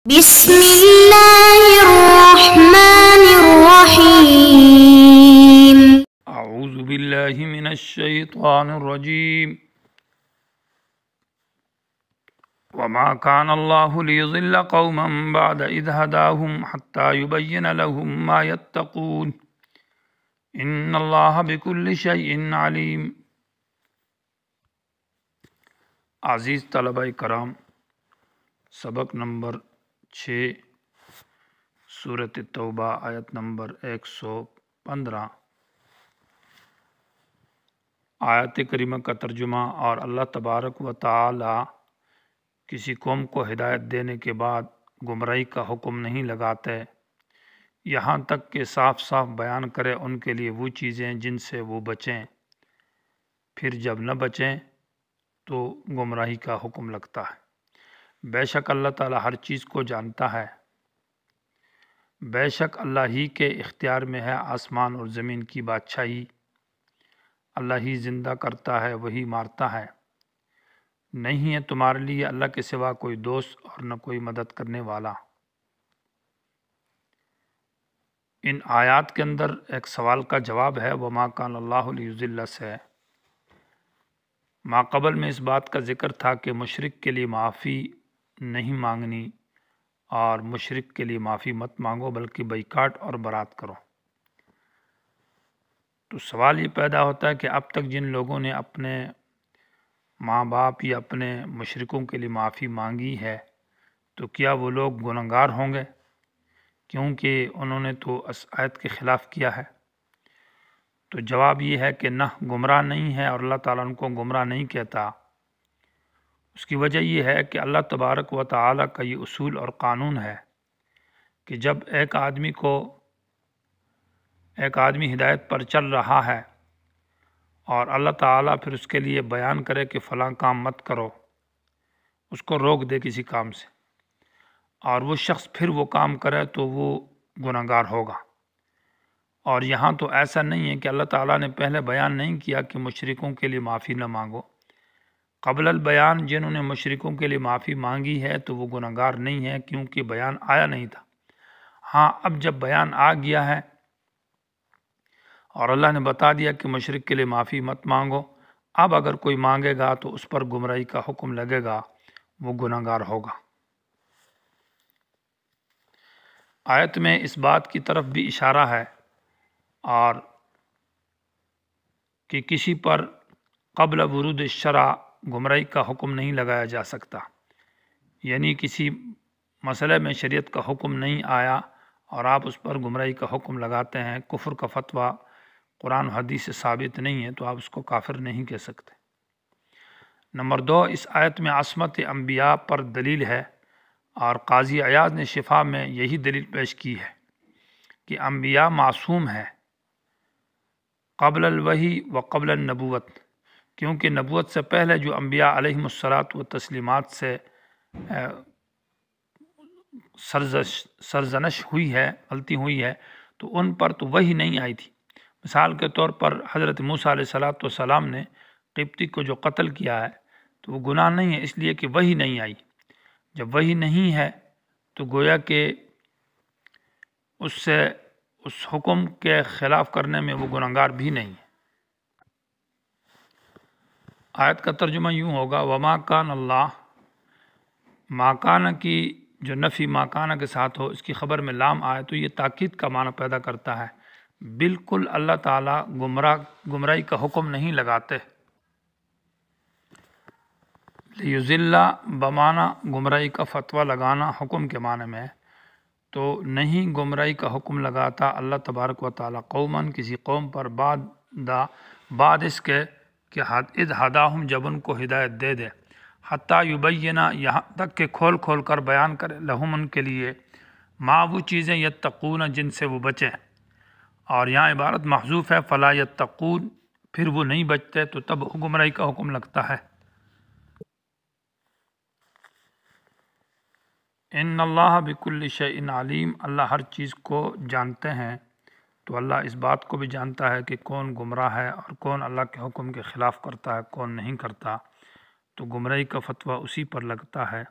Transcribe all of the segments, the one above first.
بسم اللہ الرحمن الرحیم اعوذ باللہ من الشیطان الرجیم وما كان الله ليضل قوما بعد إذ هداهم حتى يبين لهم ما يتقون إن الله بكل شيء عليم۔ عزیز طلبہ کرام، سبق نمبر 6 سورۃ توبہ آیت نمبر 115۔ آیت کریمہ کا ترجمہ اور اللہ تبارک و تعالی کسی قوم کو ہدایت دینے کے بعد گمراہی کا حکم نہیں لگاتے یہاں تک کہ صاف صاف بیان کرے ان کے لیے وہ چیزیں جن سے وہ بچیں، پھر جب نہ بچیں تو گمراہی کا حکم لگتا ہے۔ بے شک اللہ تعالی ہر چیز کو جانتا ہے، بے شک اللہ ہی کے اختیار میں ہے آسمان اور زمین کی بادشاہی، اللہ ہی زندہ کرتا ہے وہی مارتا ہے، نہیں ہے تمہارے لیے اللہ کے سوا کوئی دوست اور نہ کوئی مدد کرنے والا۔ ان آیات کے اندر ایک سوال کا جواب ہے وما کان اللہ لیضل سے۔ ماقبل میں اس بات کا ذکر تھا کہ مشرک کے لیے معافی نہیں مانگنی اور مشرک کے لیے معافی مت مانگو بلکہ بائیکاٹ اور برات کرو۔ تو سوال یہ پیدا ہوتا ہے کہ اب تک جن لوگوں نے اپنے ماں باپ یا اپنے مشرکوں کے لیے معافی مانگی ہے تو کیا وہ لوگ گنہگار ہوں گے، کیونکہ انہوں نے تو اس آیت کے خلاف کیا ہے؟ تو جواب یہ ہے کہ نہ، گمراہ نہیں ہے اور اللہ تعالیٰ ان کو گمراہ نہیں کہتا۔ اس کی وجہ یہ ہے کہ اللہ تبارک و تعالیٰ کا یہ اصول اور قانون ہے کہ جب ایک آدمی ہدایت پر چل رہا ہے اور اللہ تعالیٰ پھر اس کے لیے بیان کرے کہ فلاں کام مت کرو، اس کو روک دے کسی کام سے، اور وہ شخص پھر وہ کام کرے تو وہ گنہگار ہوگا۔ اور یہاں تو ایسا نہیں ہے کہ اللہ تعالیٰ نے پہلے بیان نہیں کیا کہ مشرکوں کے لیے معافی نہ مانگو، قبل البیان جنہوں نے مشرکوں کے لیے معافی مانگی ہے تو وہ گنہگار نہیں ہے کیونکہ بیان آیا نہیں تھا۔ ہاں، اب جب بیان آ گیا ہے اور اللہ نے بتا دیا کہ مشرک کے لیے معافی مت مانگو، اب اگر کوئی مانگے گا تو اس پر گمراہی کا حکم لگے گا، وہ گنہگار ہوگا۔ آیت میں اس بات کی طرف بھی اشارہ ہے اور کہ کسی پر قبل ورود الشرع گمراہی کا حکم نہیں لگایا جا سکتا، یعنی کسی مسئلے میں شریعت کا حکم نہیں آیا اور آپ اس پر گمراہی کا حکم لگاتے ہیں، کفر کا فتویٰ قرآن و حدیث سے ثابت نہیں ہے تو آپ اس کو کافر نہیں کہہ سکتے۔ نمبر 2، اس آیت میں عصمت انبیاء پر دلیل ہے اور قاضی عیاض نے شفا میں یہی دلیل پیش کی ہے کہ انبیاء معصوم ہیں قبل الوحی و قبل النبوت، کیونکہ نبوت سے پہلے جو انبیاء علیہم الصلاۃ و تسلیمات سے سرزنش ہوئی ہے، غلطی ہوئی ہے، تو ان پر تو وحی نہیں آئی تھی۔ مثال کے طور پر حضرت موسیٰ علیہ السلام نے قبطی کو جو قتل کیا ہے تو وہ گناہ نہیں ہے، اس لیے کہ وحی نہیں آئی۔ جب وحی نہیں ہے تو گویا کہ اس حکم کے خلاف کرنے میں وہ گنہگار بھی نہیں ہے۔ آیت کا ترجمہ یوں ہوگا وما کان اللہ، ماکانہ کی جو نفی ماکانہ کے ساتھ ہو اس کی خبر میں لام آئے تو یہ تاکید کا معنی پیدا کرتا ہے، بالکل اللہ تعالیٰ گمراہی کا حکم نہیں لگاتے۔ لیضل بمعنی گمراہی کا فتویٰ لگانا حکم کے معنی میں، تو نہیں گمراہی کا حکم لگاتا اللہ تبارک و تعالیٰ قوماً کسی قوم پر بعد اس کے کہ اذ ہداہم جب ان کو ہدایت دے دے، حتیٰ یبینہ یہاں تک کہ کھول کر بیان کرے لہم ان کے لیے، ما وہ چیزیں یتقون جن سے وہ بچیں، اور یہاں عبارت محذوف ہے فلا یتقون، پھر وہ نہیں بچتے تو تب گمراہی کا حکم لگتا ہے۔ ان اللہ بکل شیء علیم، اللہ ہر چیز کو جانتے ہیں، تو اللہ اس بات کو بھی جانتا ہے کہ کون گمراہ ہے اور کون اللہ کے حکم کے خلاف کرتا ہے، کون نہیں کرتا، تو گمراہی کا فتویٰ اسی پر لگتا ہے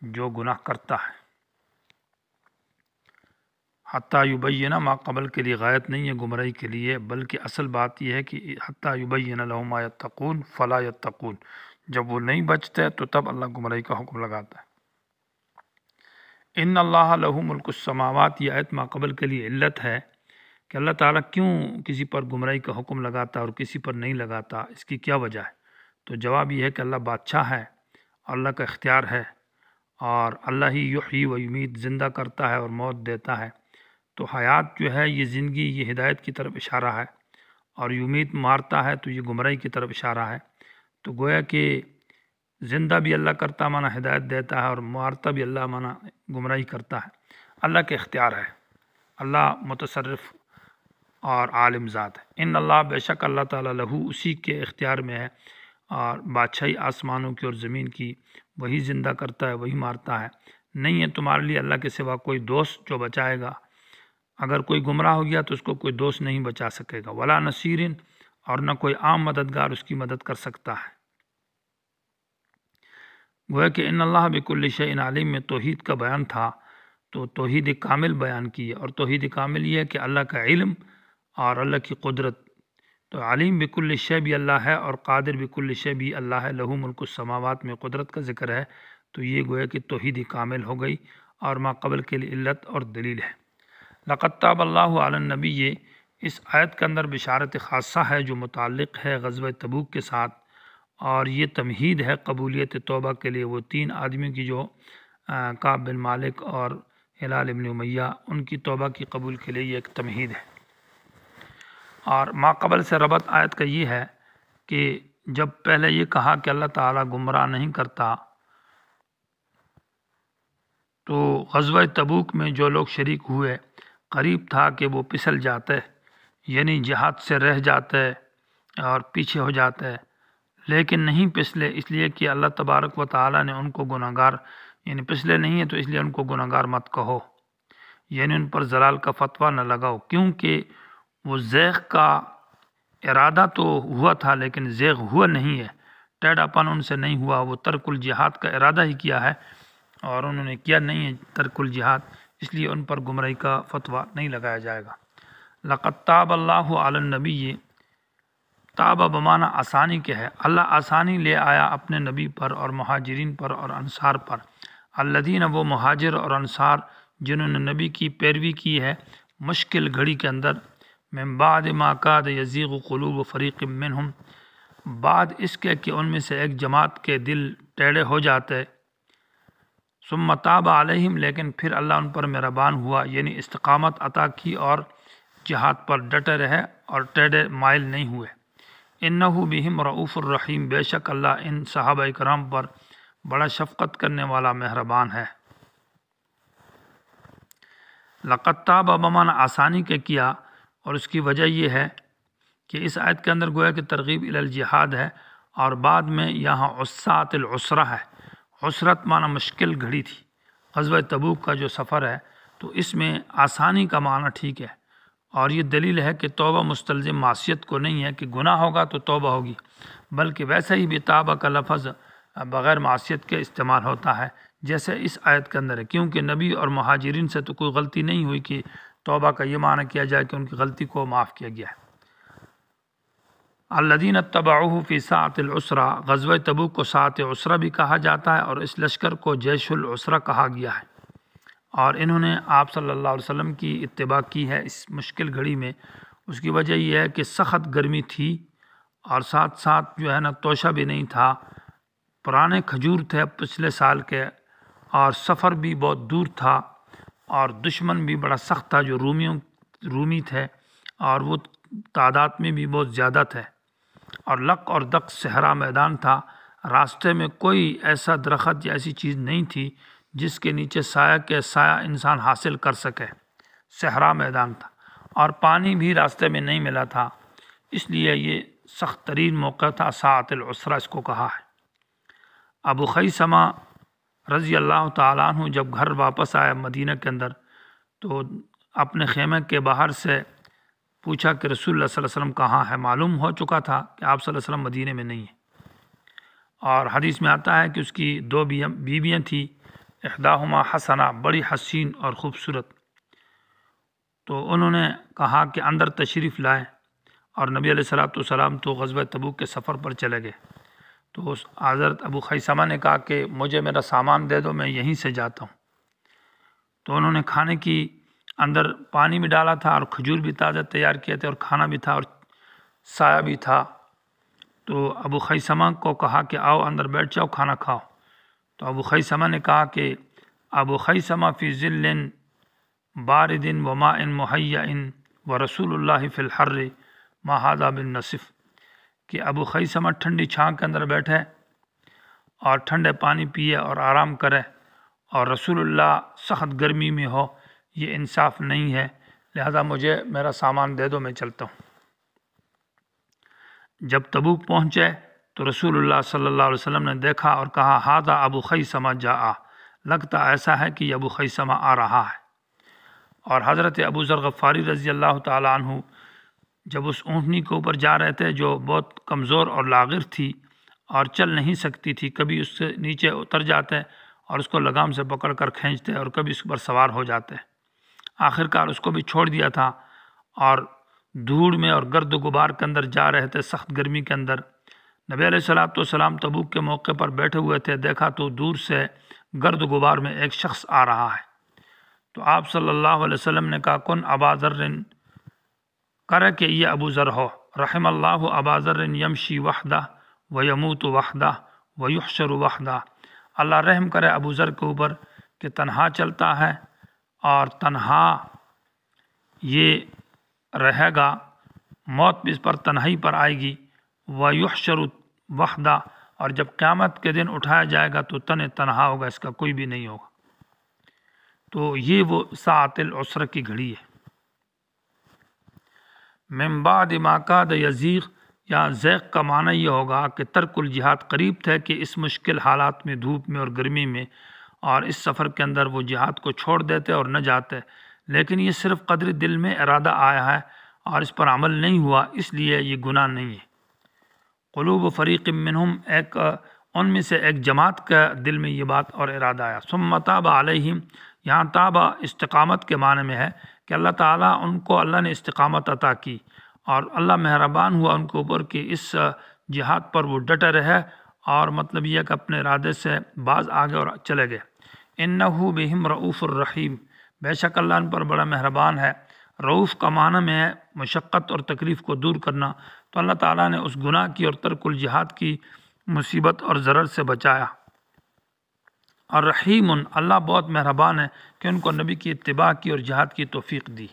جو گناہ کرتا ہے۔ حتیٰ یبین ما قبل کے لیے غایت نہیں ہے گمراہی کے لیے، بلکہ اصل بات یہ ہے کہ حتیٰ یبین لہم ما یتقون فلا یتقون، جب وہ نہیں بچتے تو تب اللہ گمراہی کا حکم لگاتا ہے۔ ان اللہ لہ ملک السماوات، یہ آیت ما قبل کے لیے علت ہے کہ اللہ تعالیٰ کیوں کسی پر گمراہی کا حکم لگاتا ہے اور کسی پر نہیں لگاتا، اس کی کیا وجہ ہے؟ تو جواب یہ ہے کہ اللہ بادشاہ ہے اور اللہ کا اختیار ہے، اور اللہ ہی یحیی و یمیت، زندہ کرتا ہے اور موت دیتا ہے۔ تو حیات جو ہے یہ زندگی، یہ ہدایت کی طرف اشارہ ہے، اور یمیت مارتا ہے تو یہ گمراہی کی طرف اشارہ ہے۔ تو گویا کہ زندہ بھی اللہ کرتا مانا ہدایت دیتا ہے، اور مارتا بھی اللہ مانا گمراہی کرتا ہے۔ اللہ کے اختیار ہے، اللہ متصرف اور عالم ذات ہے۔ ان اللہ، بے شک اللہ تعالیٰ، لہو، اسی کے اختیار میں ہے، اور بادشاہی آسمانوں کی اور زمین کی، وہی زندہ کرتا ہے، وہی مارتا ہے۔ نہیں ہے تمہارے لیے اللہ کے سوا کوئی دوست جو بچائے گا، اگر کوئی گمراہ ہو گیا تو اس کو کوئی دوست نہیں بچا سکے گا، ولا نصیرن، اور نہ کوئی عام مددگار اس کی مدد کر سکتا ہے۔ گویا کہ ان اللہ بکل شیء علیم میں توحید کا بیان تھا، تو توحید کامل بیان کی ہے، اور توحید کامل یہ ہے کہ اللہ کا علم اور اللہ کی قدرت۔ تو علیم بکل شیء بھی اللہ ہے، اور قادر بکل شیء بھی اللہ ہے۔ لہو ملک السماوات میں قدرت کا ذکر ہے، تو یہ گویا کہ توحید کامل ہو گئی، اور ما قبل کے لیے علت اور دلیل ہے۔ لقد تاب اللہ علی النبی، یہ اس آیت کے اندر بشارت خاصہ ہے جو متعلق ہے غزوہ تبوک کے ساتھ، اور یہ تمہید ہے قبولیت توبہ کے لیے۔ وہ 3 آدمی کی جو کعب بن مالک اور ہلال ابن امیہ، ان کی توبہ کی قبول کے لیے یہ ایک تمہید ہے۔ اور ما قبل سے ربط آیت کا یہ ہے کہ جب پہلے یہ کہا کہ اللہ تعالیٰ گمراہ نہیں کرتا، تو غزوہ تبوک میں جو لوگ شریک ہوئے، قریب تھا کہ وہ پھسل جاتے، یعنی جہاد سے رہ جاتے اور پیچھے ہو جاتے، لیکن نہیں پھسلے، اس لیے کہ اللہ تبارک و تعالیٰ نے ان کو گناہگار، یعنی پھسلے نہیں ہے تو اس لیے ان کو گناہگار مت کہو، یعنی ان پر ضلال کا فتویٰ نہ لگاؤ، کیونکہ وہ زیغ کا ارادہ تو ہوا تھا لیکن زیغ ہوا نہیں ہے، ٹیڑھا پن ان سے نہیں ہوا۔ وہ ترک الجہاد کا ارادہ ہی کیا ہے اور انہوں نے کیا نہیں ہے ترک الجہاد، اس لیے ان پر گمراہی کا فتویٰ نہیں لگایا جائے گا۔ لقد تاب اللہ علی النبی، تاب بمعنی آسانی کے ہے، اللہ آسانی لے آیا اپنے نبی پر اور مہاجرین پر اور انصار پر۔ الذین، وہ مہاجر اور انصار جنہوں نے نبی کی پیروی کی ہے مشکل گھڑی کے اندر، من بعد ما کاد یزیغ قلوب فریق منہم، بعد اس کے کہ ان میں سے ایک جماعت کے دل ٹیڑھے ہو جاتے، ثم تاب علیہم، لیکن پھر اللہ ان پر مہربان ہوا، یعنی استقامت عطا کی اور جہاد پر ڈٹے رہے اور ٹیڑھے مائل نہیں ہوئے۔ انہ بہم رؤوف الرحیم، بے شک اللہ ان صحابہ کرام پر بڑا شفقت کرنے والا مہربان ہے۔ لقد تاب بمعنی آسانی کے کیا، اور اس کی وجہ یہ ہے کہ اس آیت کے اندر گویا کہ ترغیب الی الجہاد ہے، اور بعد میں یہاں عسات العسرہ ہے۔ عسرت معنی مشکل گھڑی تھی، غزوہ تبوک کا جو سفر ہے تو اس میں آسانی کا معنی ٹھیک ہے، اور یہ دلیل ہے کہ توبہ مستلزم معصیت کو نہیں ہے کہ گناہ ہوگا تو توبہ ہوگی، بلکہ ویسے ہی بھی توبہ کا لفظ بغیر معصیت کے استعمال ہوتا ہے جیسے اس آیت کے اندر ہے، کیونکہ نبی اور مہاجرین سے تو کوئی غلطی نہیں ہوئی کہ توبہ کا یہ معنی کیا جائے کہ ان کی غلطی کو معاف کیا گیا ہے۔ الذین اتبعوہ فی ساعۃ العسرہ، غزوہ تبوک کو ساعۃ عسرہ بھی کہا جاتا ہے، اور اس لشکر کو جیش العسرہ کہا گیا ہے، اور انہوں نے آپ صلی اللہ علیہ وسلم کی اتباع کی ہے اس مشکل گھڑی میں۔ اس کی وجہ یہ ہے کہ سخت گرمی تھی، اور ساتھ ساتھ جو ہے نا توشہ بھی نہیں تھا، پرانے کھجور تھے پچھلے سال کے، اور سفر بھی بہت دور تھا، اور دشمن بھی بڑا سخت تھا جو رومی تھے، اور وہ تعداد میں بھی بہت زیادہ تھے، اور لق اور دق صحرا میدان تھا، راستے میں کوئی ایسا درخت یا ایسی چیز نہیں تھی جس کے نیچے سایہ کے سایہ انسان حاصل کر سکے، صحرا میدان تھا، اور پانی بھی راستے میں نہیں ملا تھا، اس لیے یہ سخت ترین موقع تھا، ساعۃ العسرہ اس کو کہا ہے۔ ابو خیثمہ رضی اللہ تعالیٰ عنہ جب گھر واپس آیا مدینہ کے اندر، تو اپنے خیمے کے باہر سے پوچھا کہ رسول اللہ صلی اللہ علیہ وسلم کہاں ہے۔ معلوم ہو چکا تھا کہ آپ صلی اللہ علیہ وسلم مدینہ میں نہیں ہیں، اور حدیث میں آتا ہے کہ اس کی 2 بیویاں تھیں، احداہما حسنہ، بڑی حسین اور خوبصورت، تو انہوں نے کہا کہ اندر تشریف لائیں، اور نبی علیہ السلام تو غزوہ تبوک کے سفر پر چلے گئے۔ تو اس حضرت ابو خیثمہ نے کہا کہ مجھے میرا سامان دے دو، میں یہیں سے جاتا ہوں۔ تو انہوں نے کھانے کی اندر پانی بھی ڈالا تھا اور کھجور بھی تازہ تیار کیے تھے، اور کھانا بھی تھا اور سایہ بھی تھا۔ تو ابو خیثمہ کو کہا کہ آؤ اندر بیٹھ جاؤ، کھانا کھاؤ۔ تو ابو خیثمہ نے کہا کہ ابو خیثمہ فی ظل بارد وماء مہیأ ورسول اللہ فی الحر ما ھذا بالنصف، کہ ابو خیثمہ ٹھنڈی چھاں کے اندر بیٹھے اور ٹھنڈے پانی پیے اور آرام کرے، اور رسول اللہ سخت گرمی میں ہو، یہ انصاف نہیں ہے، لہذا مجھے میرا سامان دے دو، میں چلتا ہوں۔ جب تبوک پہنچے تو رسول اللہ صلی اللہ علیہ وسلم نے دیکھا اور کہا ھذا ابو خیثمہ جاء، لگتا ایسا ہے کہ یہ ابو خیثمہ آ رہا ہے۔ اور حضرت ابو ذر غفاری رضی اللہ تعالیٰ عنہ جب اس اونٹنی کے اوپر جا رہے تھے جو بہت کمزور اور لاغر تھی اور چل نہیں سکتی تھی، کبھی اس سے نیچے اتر جاتے اور اس کو لگام سے پکڑ کر کھینچتے اور کبھی اس پر سوار ہو جاتے، آخرکار اس کو بھی چھوڑ دیا تھا، اور دھوڑ میں اور گرد و غبار کے اندر جا رہے تھے سخت گرمی کے اندر۔ نبی علیہ السلام تبوک کے موقع پر بیٹھے ہوئے تھے، دیکھا تو دور سے گرد و غبار میں ایک شخص آ رہا ہے۔ تو آپ صلی اللہ علیہ وسلم نے کہا کن ابا ذر، کرے کہ یہ ابو ذر ہو، رحم اللہ ابا ذر یمشی وحدہ ویموت وحدہ ویحشر وحدہ، اللہ رحم کرے ابو ذر کے اوپر کہ تنہا چلتا ہے اور تنہا یہ رہے گا، موت بھی اس پر تنہائی پر آئے گی، ویحشر وحدہ، اور جب قیامت کے دن اٹھایا جائے گا تو تنہا ہوگا، اس کا کوئی بھی نہیں ہوگا۔ تو یہ وہ ساعت العسر کی گھڑی ہے۔ من بعد ما کاد یزیغ، یا زیغ کا معنی یہ ہوگا کہ ترک الجہاد قریب تھے کہ اس مشکل حالات میں، دھوپ میں اور گرمی میں اور اس سفر کے اندر وہ جہاد کو چھوڑ دیتے اور نہ جاتے، لیکن یہ صرف قدر دل میں ارادہ آیا ہے اور اس پر عمل نہیں ہوا، اس لیے یہ گناہ نہیں ہے۔ قلوب فریق منہم، ان میں سے ایک جماعت کا دل میں یہ بات اور ارادہ آیا۔ ثم تاب علیہم، یہاں تابہ استقامت کے معنی میں ہے کہ اللہ تعالیٰ اللہ نے استقامت عطا کی، اور اللہ مہربان ہوا ان کے اوپر کہ اس جہاد پر وہ ڈٹے رہے، اور مطلب یہ کہ اپنے ارادے سے باز آگے اور چلے گئے۔ انہ بہم رؤوف الرحیم، بے شک اللہ ان پر بڑا مہربان ہے۔ رؤوف کا معنی میں ہے مشقت اور تکلیف کو دور کرنا، تو اللہ تعالیٰ نے اس گناہ کی اور ترک الجہاد کی مصیبت اور ضرر سے بچایا۔ اور رحیم، اللہ بہت مہربان ہے کہ ان کو نبی کی اتباع کی اور جہاد کی توفیق دی۔